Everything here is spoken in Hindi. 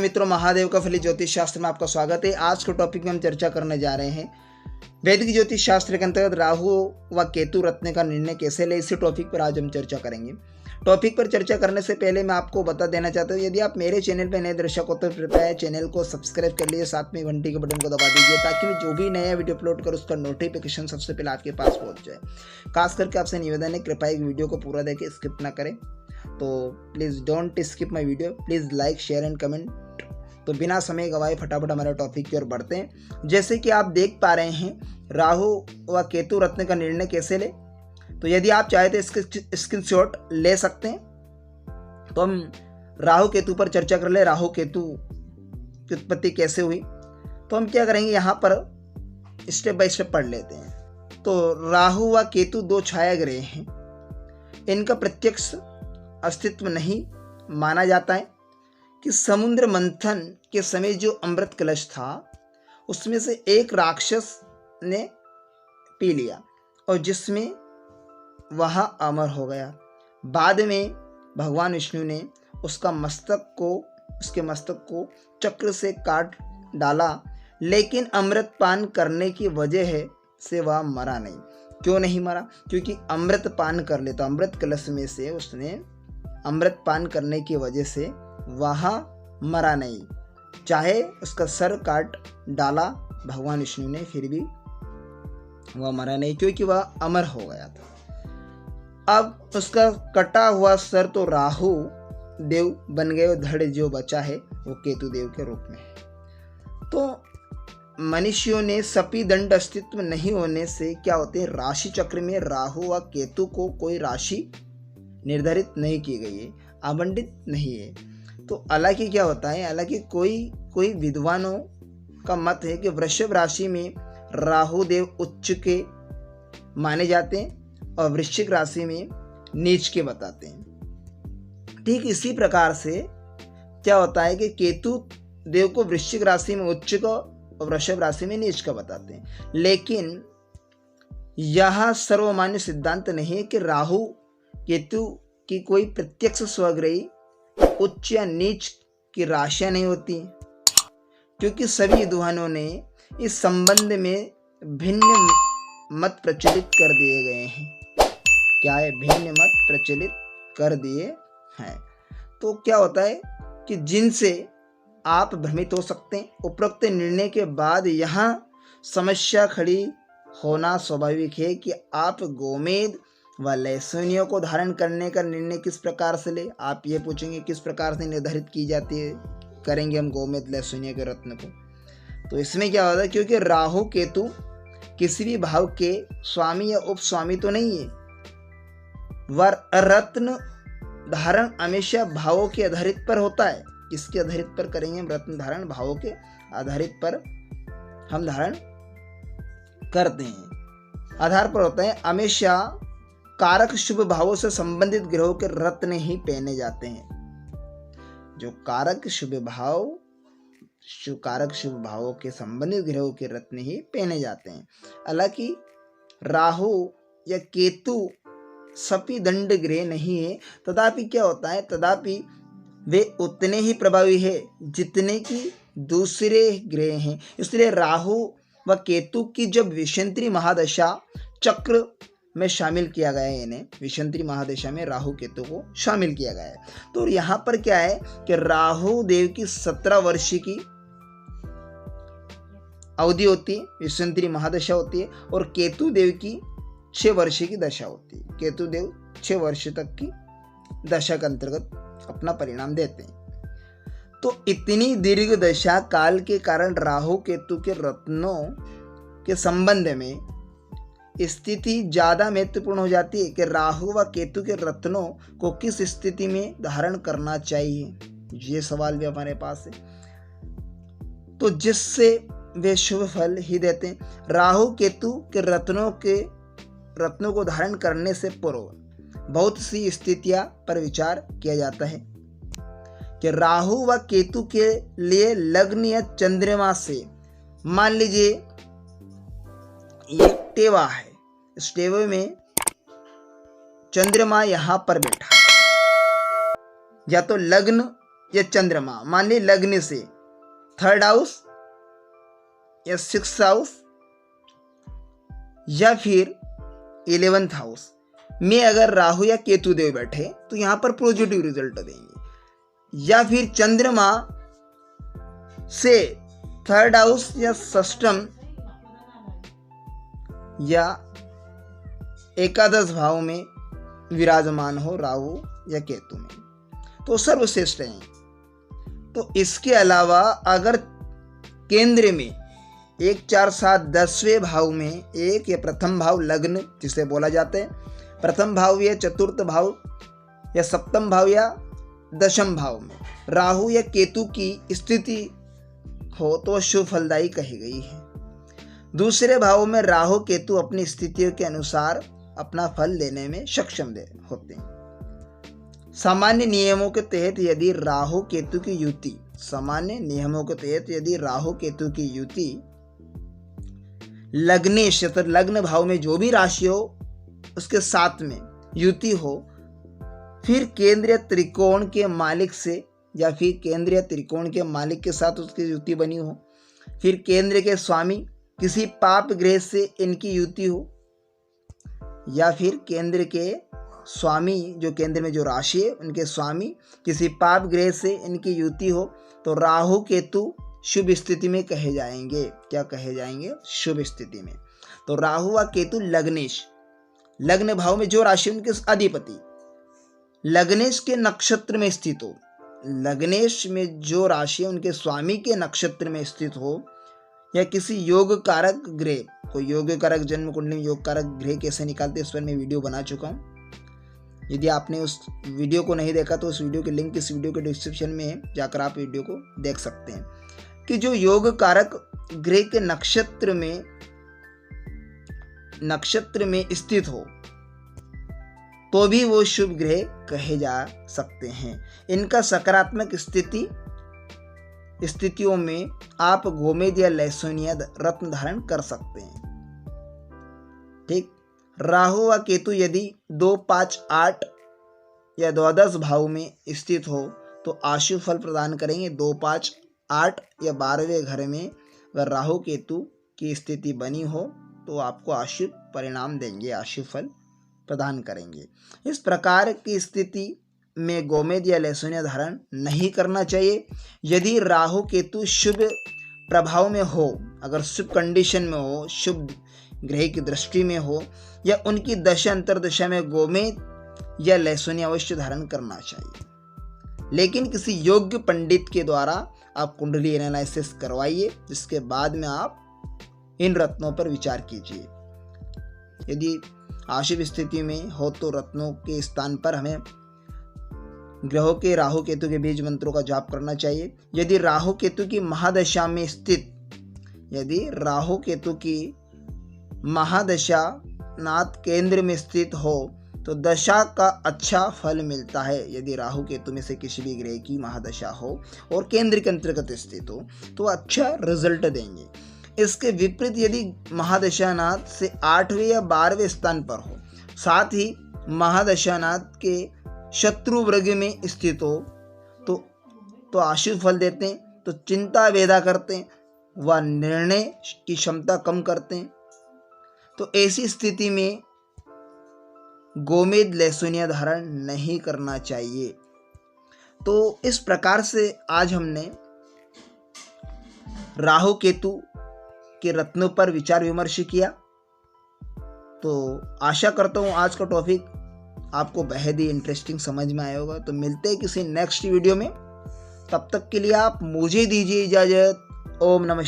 मित्रों, महादेव का फली ज्योतिष शास्त्र में आपका स्वागत है। आज के टॉपिक में हम चर्चा करने जा रहे हैं वैदिक ज्योतिष शास्त्र के अंतर्गत राहु व केतु रत्न का निर्णय कैसे ले। इसी टॉपिक पर आज हम चर्चा करेंगे। टॉपिक पर चर्चा करने से पहले मैं आपको बता देना चाहता हूँ, यदि आप मेरे चैनल पर नए दर्शक हो तो कृपया चैनल को सब्सक्राइब कर लीजिए, साथ में घंटी के बटन को दबा दीजिए ताकि मैं जो भी नया वीडियो अपलोड करूँ उसका नोटिफिकेशन सबसे पहले आपके पास पहुँच जाए। खास करके आपसे निवेदन है, कृपया एक वीडियो को पूरा देखें, स्किप ना करें। तो please don't skip my video, please like share and comment. तो बिना समय गवाए फटाफट हमारे टॉपिक की ओर बढ़ते हैं। जैसे कि आप देख पा रहे हैं, राहु व केतु रत्न का निर्णय कैसे ले। तो यदि आप चाहे तो इसके स्क्रीनशॉट ले सकते हैं। तो हम राहु केतु पर चर्चा कर ले, राहु केतु की उत्पत्ति कैसे हुई। तो हम क्या करेंगे, यहाँ पर स्टेप बाय स्टेप पढ़ लेते हैं। तो राहु व केतु दो छाया ग्रह हैं, इनका प्रत्यक्ष अस्तित्व नहीं माना जाता है कि समुद्र मंथन के समय जो अमृत कलश था उसमें से एक राक्षस ने पी लिया और जिसमें वह अमर हो गया। बाद में भगवान विष्णु ने उसके मस्तक को चक्र से काट डाला, लेकिन अमृत पान करने की वजह से वह मरा नहीं। क्यों नहीं मरा? क्योंकि अमृत पान कर लेता, अमृत कलश में से उसने अमृत पान करने की वजह से वह मरा नहीं। चाहे उसका सर काट डाला भगवान विष्णु ने, फिर भी वह मरा नहीं, क्योंकि वह अमर हो गया था। अब उसका कटा हुआ सर तो राहु देव बन गए और धड़ जो बचा है वो केतु देव के रूप में है। तो मनुष्यों ने सपी दंड अस्तित्व नहीं होने से क्या होते हैं, राशि चक्र में राहु व केतु को कोई राशि निर्धारित नहीं की गई है, आवंटित नहीं है। तो हालांकि क्या होता है, हालांकि कोई विद्वानों का मत है कि वृषभ राशि में राहु देव उच्च के माने जाते हैं और वृश्चिक राशि में नीच के बताते हैं। ठीक इसी प्रकार से क्या होता है कि केतु देव को वृश्चिक राशि में उच्च का और वृषभ राशि में नीच का बताते हैं। लेकिन यह सर्वमान्य सिद्धांत नहीं है कि राहु केतु की कोई प्रत्यक्ष स्वग्रही उच्च या नीच की राशियां नहीं होती, क्योंकि सभी विद्वानों ने इस संबंध में भिन्न मत प्रचलित कर दिए गए हैं। क्या है? भिन्न मत प्रचलित कर दिए हैं। तो क्या होता है कि जिनसे आप भ्रमित हो सकते हैं। उपरोक्त निर्णय के बाद यहाँ समस्या खड़ी होना स्वाभाविक है कि आप गोमेद व लहसुनियों को धारण करने का निर्णय किस प्रकार से ले। आप ये पूछेंगे किस प्रकार से निर्धारित की जाती है, करेंगे हम गोमेद लहसुनिया के रत्न को। तो इसमें क्या होता है, क्योंकि राहु केतु किसी भी भाव के स्वामी या उपस्वामी तो नहीं है, वर रत्न धारण हमेशा भावों के आधारित पर होता है। इसके आधारित पर करेंगे हम रत्न धारण, भावों के आधारित पर हम धारण करते हैं, आधार पर होता है। हमेशा कारक शुभ भावों से संबंधित ग्रहों के रत्न ही पहने जाते हैं। जो कारक शुभ भावों के संबंधित ग्रहों के रत्न ही पहने जाते हैं। हालांकि राहु या केतु सपी दंड ग्रह नहीं है, तथापि क्या होता है, तथापि वे उतने ही प्रभावी है जितने की दूसरे ग्रह हैं। इसलिए राहु व केतु की जब विषंत्री महादशा चक्र में शामिल किया गया है, इन्हें विषंत्री महादशा में राहु केतु को शामिल किया गया है। तो यहाँ पर क्या है कि राहु देव की 17 वर्ष की अवधि होती है, विषंत्री महादशा होती है, और केतु देव की 6 वर्ष की दशा होती है। केतु देव 6 वर्ष तक की दशा के अंतर्गत अपना परिणाम देते हैं। तो इतनी दीर्घ दशा काल के कारण राहु केतु के रत्नों के संबंध में स्थिति ज्यादा महत्वपूर्ण हो जाती है कि राहु व केतु के रत्नों को किस स्थिति में धारण करना चाहिए। ये सवाल भी हमारे पास है, तो जिससे वे शुभ फल ही देते हैं। राहु केतु के रत्नों को धारण करने से पूर्व बहुत सी स्थितियां पर विचार किया जाता है कि राहु व केतु के लिए लग्न या चंद्रमा से मान लीजिए ये टेवा है, इस टेवे में चंद्रमा यहां पर बैठा है, या तो लग्न या चंद्रमा, मान ली लग्न से 3rd हाउस या 6th हाउस या फिर 11th हाउस में अगर राहु या केतु देव बैठे तो यहां पर पॉजिटिव रिजल्ट देंगे। या फिर चंद्रमा से 3rd हाउस या षष्ठम या एकादश भाव में विराजमान हो राहु या केतु में तो सर्वश्रेष्ठ है। तो इसके अलावा अगर केंद्र में 1, 4, 7, 10वें भाव में एक या प्रथम भाव लग्न जिसे बोला जाता है, प्रथम भाव या चतुर्थ भाव या सप्तम भाव या दशम भाव में राहु या केतु की स्थिति हो तो शुभ फलदायी कही गई है। दूसरे भाव में राहु केतु अपनी स्थितियों के अनुसार अपना फल देने में सक्षम होते हैं। सामान्य नियमों के तहत यदि राहु केतु की युति लग्नेश तो लग्न भाव में जो भी राशि हो उसके साथ में युति हो, फिर केंद्रीय त्रिकोण के मालिक से या फिर केंद्रीय त्रिकोण के मालिक के साथ उसकी युति बनी हो, फिर केंद्र के स्वामी किसी पाप ग्रह से इनकी युति हो, या फिर केंद्र के स्वामी जो केंद्र में जो राशि है उनके स्वामी किसी पाप ग्रह से इनकी युति हो तो राहु केतु शुभ स्थिति में कहे जाएंगे। क्या कहे जाएंगे? शुभ स्थिति में। तो राहु व केतु लग्नेश, लग्न भाव में जो राशि उनके अधिपति लग्नेश के नक्षत्र में स्थित हो, लग्नेश में जो राशि उनके स्वामी के नक्षत्र में स्थित हो, या किसी योग कारक ग्रह, कोई योग कारक जन्म कुंडली में योग कारक ग्रह कैसे निकालते हैं इस पर मैं वीडियो बना चुका हूँ। यदि आपने उस वीडियो को नहीं देखा तो उस वीडियो की लिंक इस वीडियो के डिस्क्रिप्शन में है, जाकर आप वीडियो को देख सकते हैं कि जो योग कारक ग्रह के नक्षत्र में स्थित हो तो भी वो शुभ ग्रह कहे जा सकते हैं। इनका सकारात्मक स्थितियों में आप गोमेद या लहसुनिया रत्न धारण कर सकते हैं। ठीक। राहु व केतु यदि 2, 5, 8 या द्वादश भाव में स्थित हो तो अशुभ फल प्रदान करेंगे। 2, 5, 8 या 12वें घर में अगर राहु केतु की स्थिति बनी हो तो आपको अशुभ परिणाम देंगे, अशुभ फल प्रदान करेंगे। इस प्रकार की स्थिति में गोमेद या लहसुनिया धारण नहीं करना चाहिए। यदि राहु केतु शुभ प्रभाव में हो, अगर शुभ कंडीशन में हो, शुभ ग्रह की दृष्टि में हो, या उनकी दशा अंतरदशा में गोमेद या लहसुनिया अवश्य धारण करना चाहिए। लेकिन किसी योग्य पंडित के द्वारा आप कुंडली एनालिसिस करवाइए, जिसके बाद में आप इन रत्नों पर विचार कीजिए। यदि अशुभ स्थिति में हो तो रत्नों के स्थान पर हमें ग्रहों के राहु केतु के बीज मंत्रों का जाप करना चाहिए। यदि राहु केतु की महादशा में स्थित, यदि राहु केतु की महादशा नाथ केंद्र में स्थित हो तो दशा का अच्छा फल मिलता है। यदि राहु केतु में से किसी भी ग्रह की महादशा हो और केंद्र के अंतर्गत स्थित हो तो अच्छा रिजल्ट देंगे। इसके विपरीत यदि महादशानाथ से 8वें या 12वें स्थान पर हो, साथ ही महादशानाथ के शत्रु वर्ग में स्थित हो तो अशुभ फल देते हैं, तो चिंता पैदा करते हैं, व निर्णय की क्षमता कम करते हैं। तो ऐसी स्थिति में गोमेद लहसुनिया धारण नहीं करना चाहिए। तो इस प्रकार से आज हमने राहु केतु के रत्नों पर विचार विमर्श किया। तो आशा करता हूँ आज का टॉपिक आपको बेहद ही इंटरेस्टिंग समझ में आया होगा। तो मिलते हैं किसी नेक्स्ट वीडियो में, तब तक के लिए आप मुझे दीजिए इजाजत। ओम नमः।